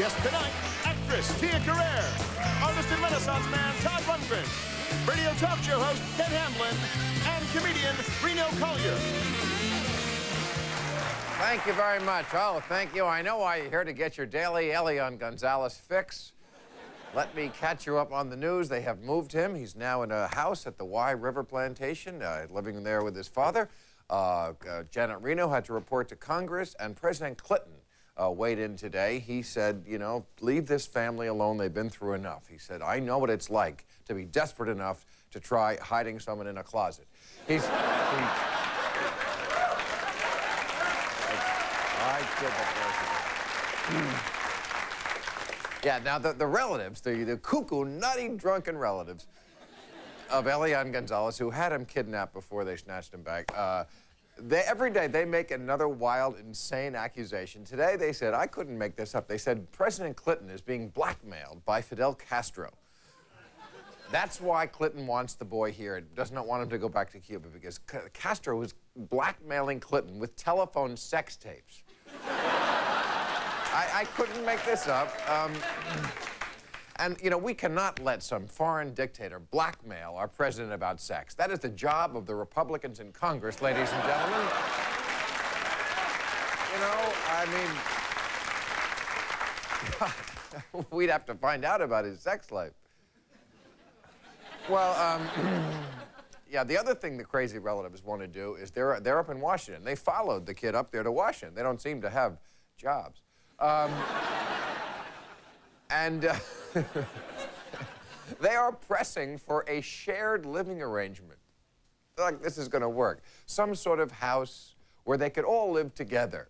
Guest tonight, actress Tia Carrere, artist and Renaissance man Todd Rundgren, radio talk show host Ken Hamblin, and comedian Reno Collier. Thank you very much. Oh, thank you. I know why you're here, to get your daily Elian Gonzalez fix. Let me catch you up on the news. They have moved him. He's now in a house at the Wye River Plantation, living there with his father. Janet Reno had to report to Congress, and President Clinton weighed in today. He said, you know, leave this family alone. They've been through enough. He said, I know what it's like to be desperate enough to try hiding someone in a closet. Yeah, now the relatives, the cuckoo, nutty, drunken relatives of Elian Gonzalez, who had him kidnapped before they snatched him back, every day they make another wild, insane accusation. Today they said, I couldn't make this up, they said President Clinton is being blackmailed by Fidel Castro. That's why Clinton wants the boy here, does not want him to go back to Cuba, because Castro was blackmailing Clinton with telephone sex tapes. I couldn't make this up. And, you know, we cannot let some foreign dictator blackmail our president about sex. That is the job of the Republicans in Congress, ladies and gentlemen. You know, I mean, we'd have to find out about his sex life. Well, yeah, the other thing the crazy relatives want to do is they're up in Washington. They followed the kid up there to Washington. They don't seem to have jobs. They are pressing for a shared living arrangement. Like this is going to work. Some sort of house where they could all live together.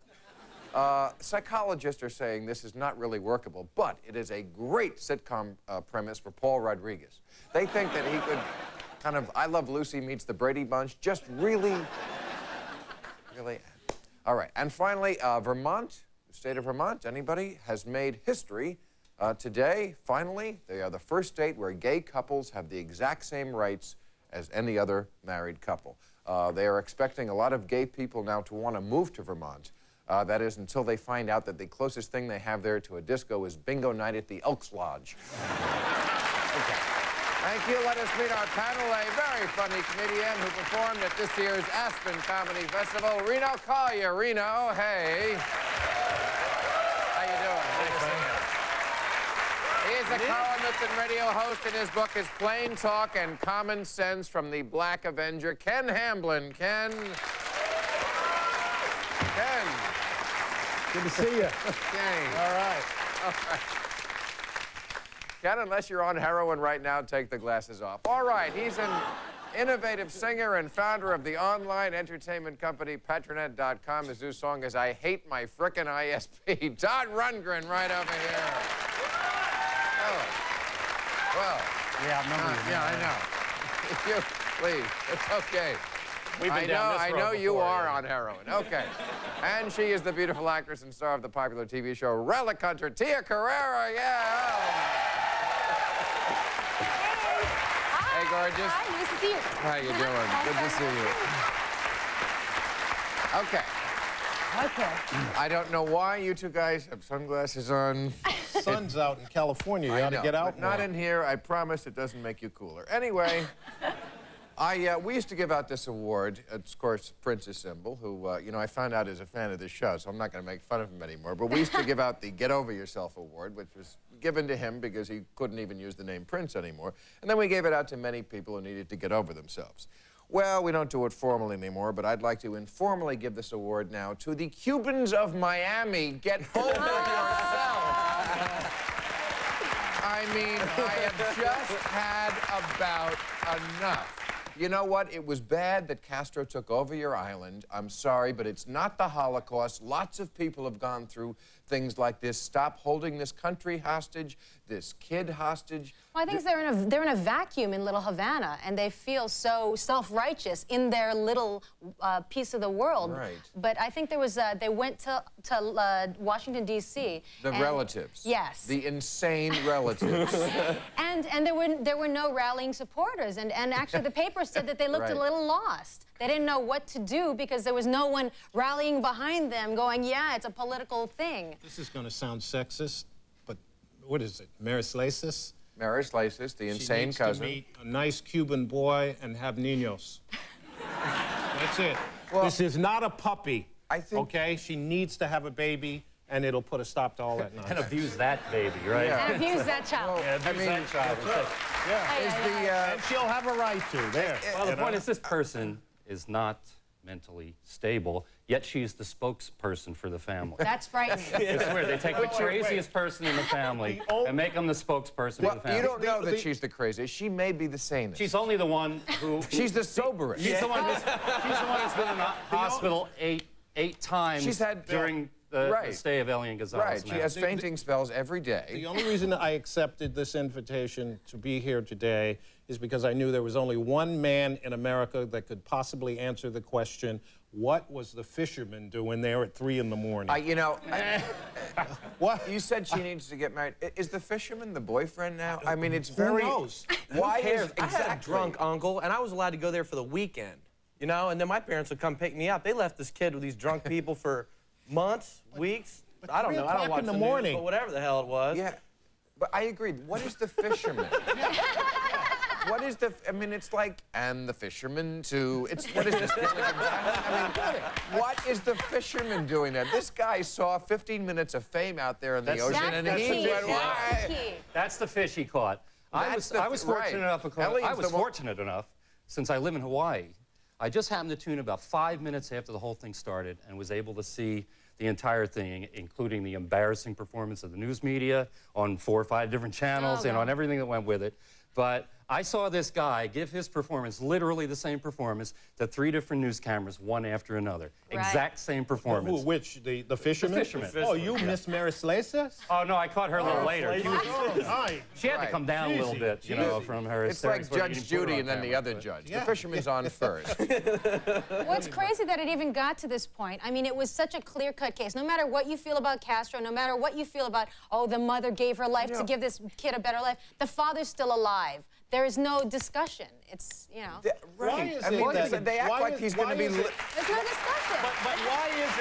Psychologists are saying this is not really workable, but it is a great sitcom premise for Paul Rodriguez. They think that he could kind of I Love Lucy meets the Brady Bunch, just really. All right, and finally, Vermont. State of Vermont, anybody, has made history today. Finally, they are the first state where gay couples have the exact same rights as any other married couple. They are expecting a lot of gay people now to want to move to Vermont. That is, until they find out that the closest thing they have there to a disco is bingo night at the Elks Lodge. Okay. Thank you. Let us meet our panel, a very funny comedian who performed at this year's Aspen Comedy Festival, Reno Collier. Reno, hey. He is a columnist and radio host, and his book is Plain Talk and Common Sense from the Black Avenger, Ken Hamblin. Ken. Good to see you. Ken. All right. Ken, unless you're on heroin right now, take the glasses off. All right, he's an innovative singer and founder of the online entertainment company Patronet.com. His new song is I Hate My Frickin' ISP. Todd Rundgren right over here. Well, yeah, I remember you. Yeah, I know. You, please, it's okay. We've been down this road I know you before, are yeah. on heroin. Okay. And she is the beautiful actress and star of the popular TV show Relic Hunter, Tia Carrere. Yeah. Hey, gorgeous. Hi, nice to see you. How you doing? Good to see you. Okay. Okay. I don't know why you two guys have sunglasses on. Sun's out in California. You ought to get out but not more. in here. I promise it doesn't make you cooler. Anyway, we used to give out this award. It's, of course, Prince's symbol, who, you know, I found out is a fan of this show, so I'm not going to make fun of him anymore. But we used to give out the Get Over Yourself award, which was given to him because he couldn't even use the name Prince anymore. And then we gave it out to many people who needed to get over themselves. Well, we don't do it formally anymore, but I'd like to informally give this award now to the Cubans of Miami. Get over yourself. I mean, I have just had about enough. You know what? It was bad that Castro took over your island. I'm sorry, but it's not the Holocaust. Lots of people have gone through things like this. Stop holding this country hostage, this kid hostage. Well, I think they're in a vacuum in Little Havana, and they feel so self-righteous in their little piece of the world. Right. But I think there was they went to Washington D.C. The relatives. Yes. The insane relatives. and there were no rallying supporters, and actually the paper said that they looked Right. a little lost. They didn't know what to do because there was no one rallying behind them, going, "Yeah, it's a political thing." This is going to sound sexist, but what is it, Maris Lasis? Maris Lasis, the insane she needs cousin. to meet a nice Cuban boy and have niños. That's it. Well, this is not a puppy, I think... okay? She needs to have a baby, and it'll put a stop to all that nonsense. And abuse that baby, right? Yeah. Abuse that child. Yeah, abuse that child. And she'll have a right to. There. Well, the point is this person is not mentally stable, yet she's the spokesperson for the family. That's frightening. It's weird. They take the craziest person in the family and make them the spokesperson for the family. You don't know that she's the craziest. She may be the sanest. She's only the one who... She's the soberest. She's the one who's been in the hospital eight times during the stay of Elian Gonzalez. Right, she has fainting spells every day. The only reason I accepted this invitation to be here today is because I knew there was only one man in America that could possibly answer the question, what was the fisherman doing there at 3 in the morning? You know, what? You said she needs to get married. Is the fisherman the boyfriend now? I mean, it's very... Who knows? Why Who cares? is exactly? I had a drunk uncle, and I was allowed to go there for the weekend, you know? And then my parents would come pick me up. They left this kid with these drunk people for months, weeks. I don't know. I don't watch in the news, morning. but whatever the hell it was. Yeah, but I agree. What is the fisherman? What is the... I mean, it's like, and the fisherman too. It's, what is this? I mean, what is the fisherman doing there? This guy saw 15 minutes of fame out there in the ocean, and he went, why? That's the fish he caught. I was fortunate enough, since I live in Hawaii, I just happened to tune about 5 minutes after the whole thing started and was able to see the entire thing, including the embarrassing performance of the news media on 4 or 5 different channels and on everything that went with it. But I saw this guy give his performance, literally the same performance, to 3 different news cameras, one after another. Right. Exact same performance. Who, which? The fisherman? The fisherman. Oh, you Miss Maris Lasis? Oh, no, I caught her a little later. She had to come down a little bit, you know, from her... It's like Judge Judy and then the other judge. The fisherman's on first. What's crazy that it even got to this point. I mean, it was such a clear-cut case. No matter what you feel about Castro, no matter what you feel about, oh, the mother gave her life to give this kid a better life, the father's still alive. There is no discussion. It's, you know. Right. I mean, they act like he's going to be... There's no discussion. But why is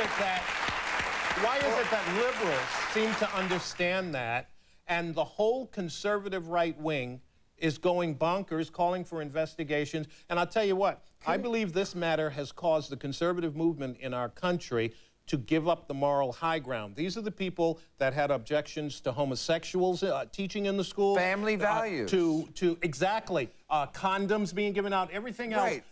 it that liberals seem to understand that, and the whole conservative right wing is going bonkers, calling for investigations? And I'll tell you what, I believe this matter has caused the conservative movement in our country to give up the moral high ground. These are the people that had objections to homosexuals teaching in the school. Family values. Exactly. Condoms being given out, everything else. Right.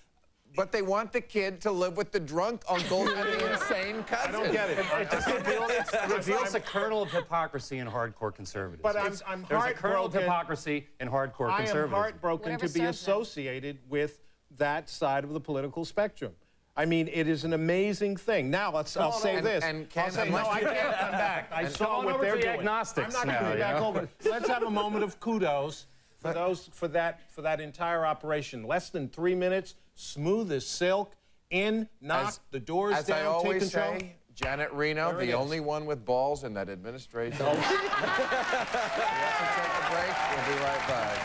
But they want the kid to live with the drunk uncle and the insane cousin. I don't get it. It reveals a kernel of hypocrisy in hardcore conservatives. But I'm heartbroken. There's a kernel of hypocrisy in hardcore conservatives. I am heartbroken to be associated with that side of the political spectrum. I mean, it is an amazing thing. Now, I'll say this. And I'll say, no, I can't come back. I saw what they're doing. Agnostics I'm not coming back over. Let's have a moment of kudos for that entire operation. Less than 3 minutes, smooth as silk. In, knock, the doors as down, I always take control. say, Janet Reno, the only one with balls in that administration. We have to take a break. We'll be right back.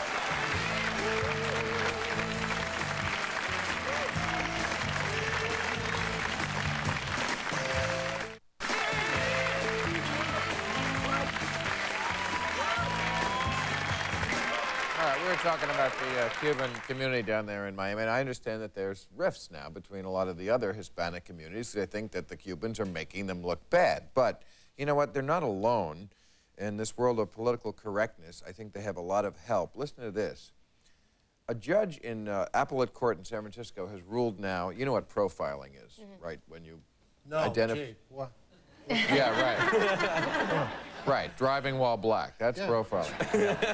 We were talking about the Cuban community down there in Miami, and I understand that there's rifts now between a lot of the other Hispanic communities. They think that the Cubans are making them look bad. But you know what? They're not alone in this world of political correctness. I think they have a lot of help. Listen to this. A judge in Appellate Court in San Francisco has ruled now, you know what profiling is, right? When you identify... What? Yeah, right. Right, driving while black. That's profiling.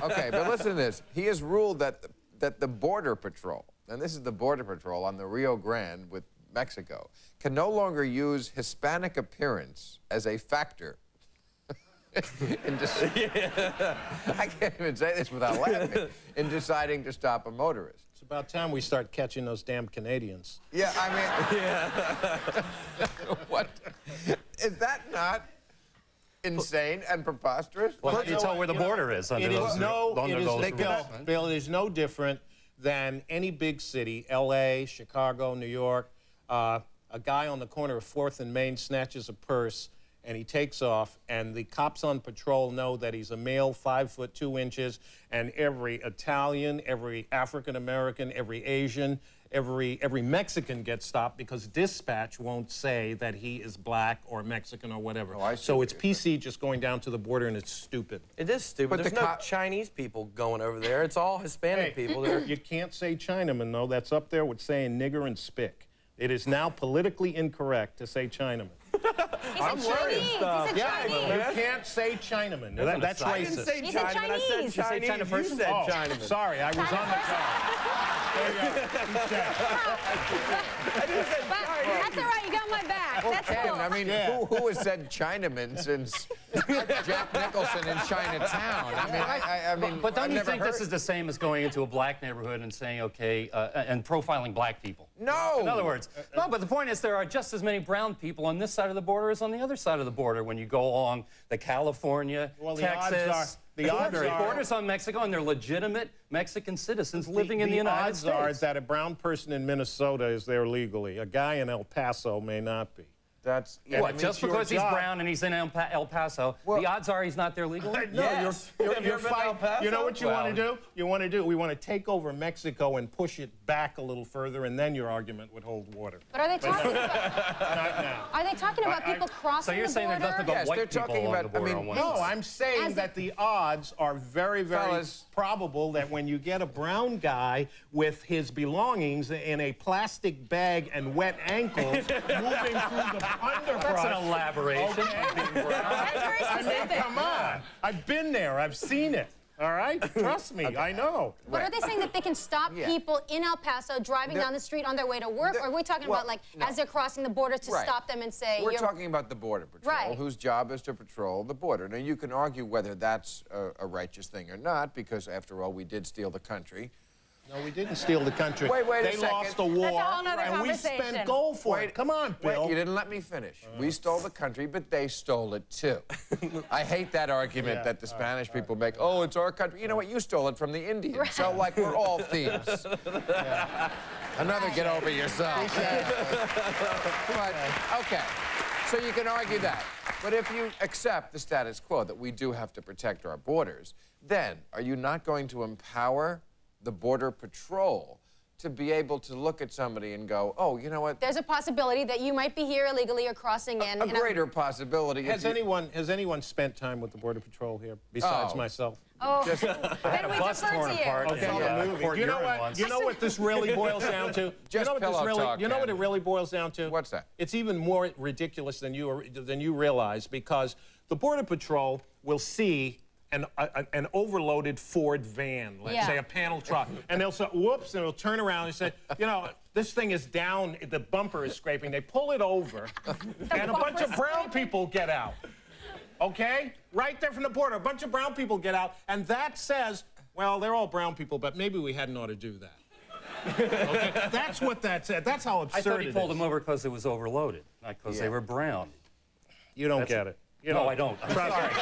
Okay, but listen to this. He has ruled that the Border Patrol, and this is the Border Patrol on the Rio Grande with Mexico, can no longer use Hispanic appearance as a factor. I can't even say this without laughing. In deciding to stop a motorist. It's about time we start catching those damn Canadians. Yeah, I mean... What? Is that not... insane and preposterous? Well, you tell where the border is under those rules. Bill, it is no different than any big city, L.A., Chicago, New York. A guy on the corner of 4th and Main snatches a purse, and he takes off, and the cops on patrol know that he's a male, 5 foot 2 inches, and every Italian, every African American, every Asian, every Mexican gets stopped because dispatch won't say that he is black or Mexican or whatever. Oh, so it's PC just going down to the border, and it's stupid. It is stupid. But there's no Chinese people going over there. It's all Hispanic people there. You can't say Chinaman, though. That's up there with saying nigger and spick. It is now politically incorrect to say Chinaman. I'm Chinese. He said Chinese. You can't say Chinaman. That's racist. I didn't say Chinaman. I said Chinese. You said Chinaman. Sorry, I was on the car. There you go. I didn't say Chinese. That's all right. You got my back. That's Ken, cool. I mean, who has said Chinaman since Jack Nicholson in Chinatown? I mean, but don't you think this is the same as going into a black neighborhood and saying, okay, and profiling black people? No. In other words, no, but the point is there are just as many brown people on this side of the border as on the other side of the border when you go along the California, Texas, the borders on Mexico, and they're legitimate Mexican citizens living in the United States. The odds are that a brown person in Minnesota is there legally. A guy in El Paso may not be. That's what, just because he's brown and he's in El Paso, the odds are he's not there legally? No, yes. you're fighting. You know what you want to do? We want to take over Mexico and push it back a little further, and then your argument would hold water. But are they talking about? Not now. Are they talking about people crossing the border? So you're saying there's nothing but white people along the border on one side? No, I'm saying that the odds are very, very probable that when you get a brown guy with his belongings in a plastic bag and wet ankles moving through the underbrush. That's an elaboration. Okay. Come on. I've been there. I've seen it. All right? Trust me. I know. But are they saying that they can stop people in El Paso driving down the street on their way to work? Or are we talking about, like, as they're crossing the border to stop them and say... We're talking about the Border Patrol, whose job is to patrol the border. Now, you can argue whether that's a righteous thing or not, because, after all, we did steal the country. No, we didn't steal the country. Wait a second. They lost a war, and we spent gold for it. Come on, Bill. Wait, you didn't let me finish. We stole the country, but they stole it, too. I hate that argument that the Spanish people make. Oh, it's our country. You know what? You stole it from the Indians. So, like, we're all thieves. Another get over yourself. But, okay. So you can argue that. But if you accept the status quo that we do have to protect our borders, then are you not going to empower the Border Patrol to be able to look at somebody and go, oh, you know what? There's a possibility that you might be here illegally or crossing in. A greater possibility. Has anyone spent time with the Border Patrol here besides myself? Oh, I had a bus torn apart. Okay, you know what this really boils down to? You know what it really boils down to? What's that? It's even more ridiculous than you realize, because the Border Patrol will see an overloaded Ford van, let's say a panel truck, and they'll say, whoops, and they'll turn around and say, you know, this thing is down, the bumper is scraping. They pull it over, and a bunch of brown people get out. Okay? Right there from the border, a bunch of brown people get out, and that says, well, they're all brown people, but maybe we hadn't ought to do that. Okay? That's what that said. That's how absurd it is. I thought he pulled them over because it was overloaded, not because they were brown. You don't get it. No, I don't. I'm sorry.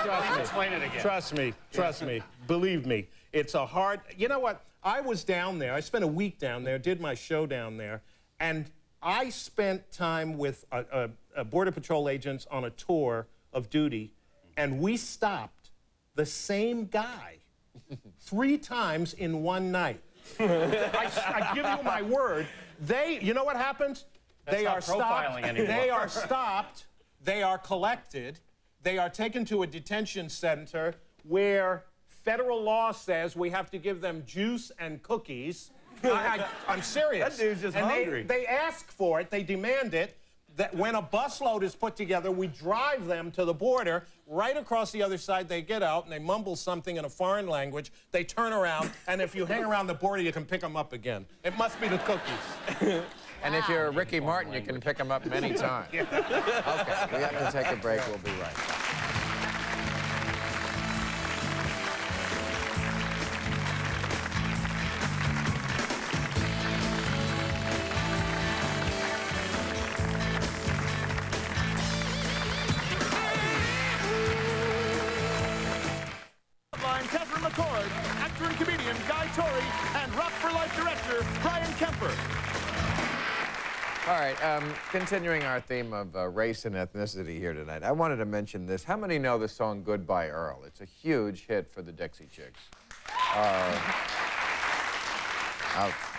Trust me. Explain it again. Trust me. Believe me. It's a hard... You know what? I was down there. I spent a week down there, did my show down there, and I spent time with Border Patrol agents on a tour of duty, and we stopped the same guy 3 times in one night. I give you my word. You know what happens? They are stopped. They are stopped. They are collected. They are taken to a detention center where federal law says we have to give them juice and cookies. I'm serious. That dude's just hungry. They ask for it. They demand it. That when a busload is put together, we drive them to the border. Right across the other side, they get out, and they mumble something in a foreign language. They turn around, and if you hang around the border, you can pick them up again. It must be the cookies. And if you're Ricky Martin, you can pick them up many times. Okay, we have to take a break. We'll be right back. Catherine McCord, actor and comedian Guy Torry, and Rock for Life director Brian Kemper. All right, continuing our theme of race and ethnicity here tonight, I wanted to mention this. How many know the song Goodbye Earl? It's a huge hit for the Dixie Chicks.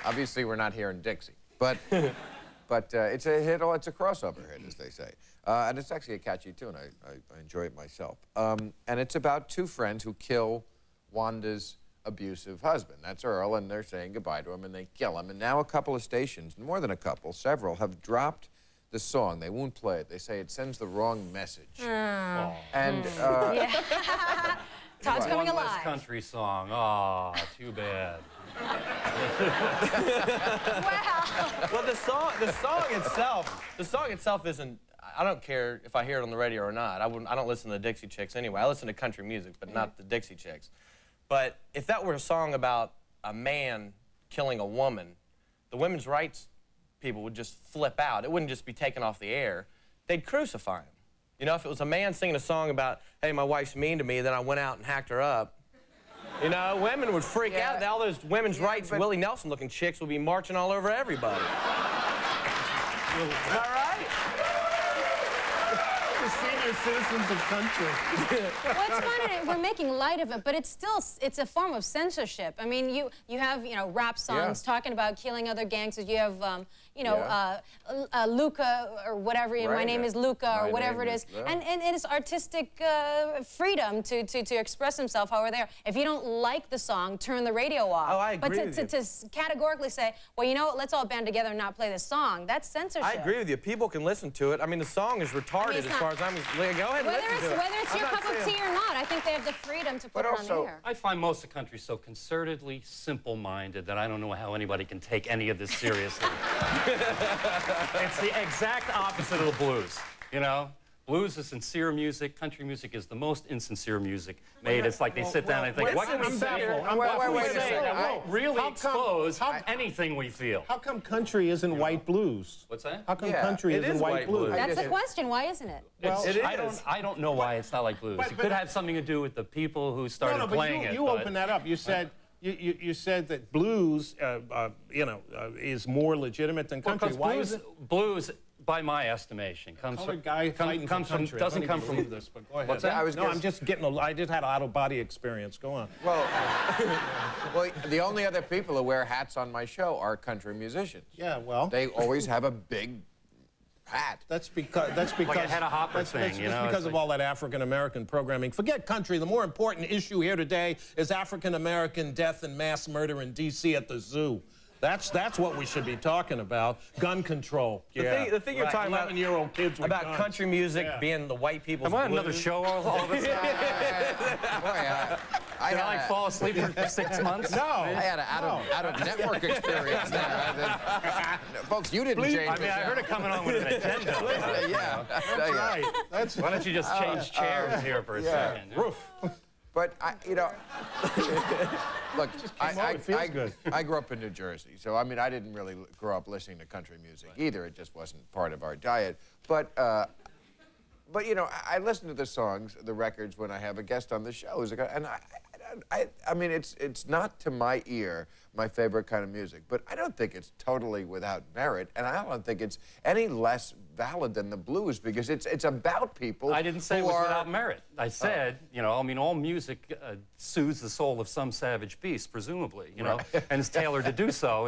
Obviously, we're not here in Dixie, but it's a hit. It's a crossover hit, as they say. And it's actually a catchy tune. I enjoy it myself. And it's about two friends who kill Wanda's abusive husband. That's Earl, and they're saying goodbye to him, and they kill him. And now a couple of stations, more than a couple, several, have dropped the song. They won't play it. They say it sends the wrong message. And Todd's coming alive. One less country song. Oh, too bad. Well, the song itself isn't. I don't care if I hear it on the radio or not. I don't listen to the Dixie Chicks anyway. I listen to country music, but not the Dixie Chicks. But if that were a song about a man killing a woman, the women's rights people would just flip out. It wouldn't just be taken off the air. They'd crucify him. You know, if it was a man singing a song about, hey, my wife's mean to me, then I went out and hacked her up, you know, women would freak out. All those women's rights, Willie Nelson-looking chicks would be marching all over everybody. Am I right? The senior citizens of country. What's funny, we're making light of it, but it's a form of censorship. I mean, you have, you know, rap songs talking about killing other gangsters. You have, you know, Luca or whatever, my name is Luca or whatever it is. And it is artistic freedom to express himself however they are. If you don't like the song, turn the radio off. Oh, I agree with you. To categorically say, well, you know what, let's all band together and not play this song, that's censorship. I agree with you. People can listen to it. I mean, the song is retarded as far as I'm concerned. Go ahead and listen to it. Whether it's your cup of tea or not, I think they have the freedom to put it on the air. I find most of the country so concertedly simple-minded that I don't know how anybody can take any of this seriously. It's the exact opposite of the blues, you know? Blues is sincere music. Country music is the most insincere music made. It's like they sit down and think, what can we say? Wait a second. That won't really expose anything we feel. How come country isn't white blues? What's that? How come country isn't white blues? That's the question. Why isn't it? Well, I don't know why it's not like blues. It could have something to do with the people who started playing it. You opened that up. You said you said that blues, you know, is more legitimate than country. Why is it? Blues, by my estimation, doesn't come from this. But go ahead. What's that? I'm just getting. I just had an out-of-body experience. Go on. Well, well, the only other people who wear hats on my show are country musicians. Yeah, well, they always have a big hat. That's because like a head of hopper thing, you know? That's because of all that African-American programming. Forget country. The more important issue here today is African-American death and mass murder in D.C. at the zoo. That's what we should be talking about. Gun control. The thing you're talking about, 11-year-old kids with about guns. country music being the white people's blues. Another show all of a sudden? Did I like fall asleep for 6 months? No. I had an out-of-network experience there. Folks, you didn't change I mean, I heard it coming on with an agenda. Yeah. That's right. Why don't you just change chairs here for a second? Roof. But, you know, look, I grew up in New Jersey, so, I mean, I didn't really grow up listening to country music either. It just wasn't part of our diet. But you know, I listen to the songs, the records, when I have a guest on the shows, and I mean, it's not to my ear my favorite kind of music, but I don't think it's totally without merit, and I don't think it's any less valid than the blues, because it's about people. I didn't say it was without merit. I said, you know, I mean, all music soothes the soul of some savage beast, presumably, you know, and it's tailored to do so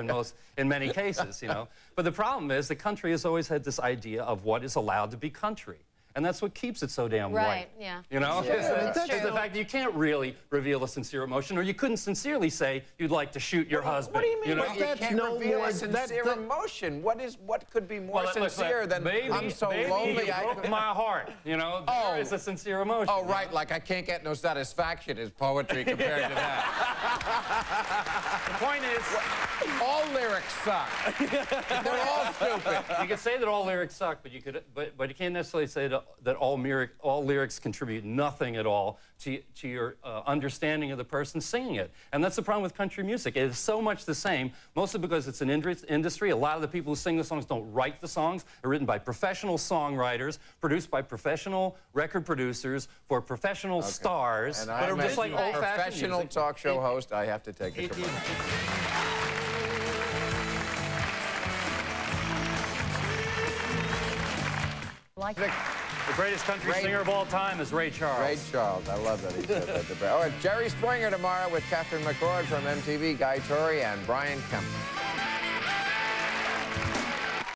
in many cases, you know. But the problem is the country has always had this idea of what is allowed to be country. And that's what keeps it so damn white. Yeah. You know? That's the fact that you can't really reveal a sincere emotion, or you couldn't sincerely say you'd like to shoot your husband. What do you mean? You know? You can't reveal a sincere emotion. What could be more sincere than I'm so lonely I broke my heart? You know, there is a sincere emotion. Oh, right, like I can't get no satisfaction is poetry compared to that. The point is, all lyrics suck. They're all stupid. You could say that all lyrics suck, but you can't necessarily say that all lyrics contribute nothing at all to your understanding of the person singing it. And that's the problem with country music. It is so much the same, mostly because it's an industry. A lot of the people who sing the songs don't write the songs. They're written by professional songwriters, produced by professional record producers for professional stars. And I'm just like old-fashioned professional music. talk show host. I have to take a commercial. like it. The greatest country singer of all time is Ray Charles. Ray Charles. I love that he said that. Oh, and Jerry Springer tomorrow with Catherine McCord from MTV, Guy Torry, and Brian Kemp.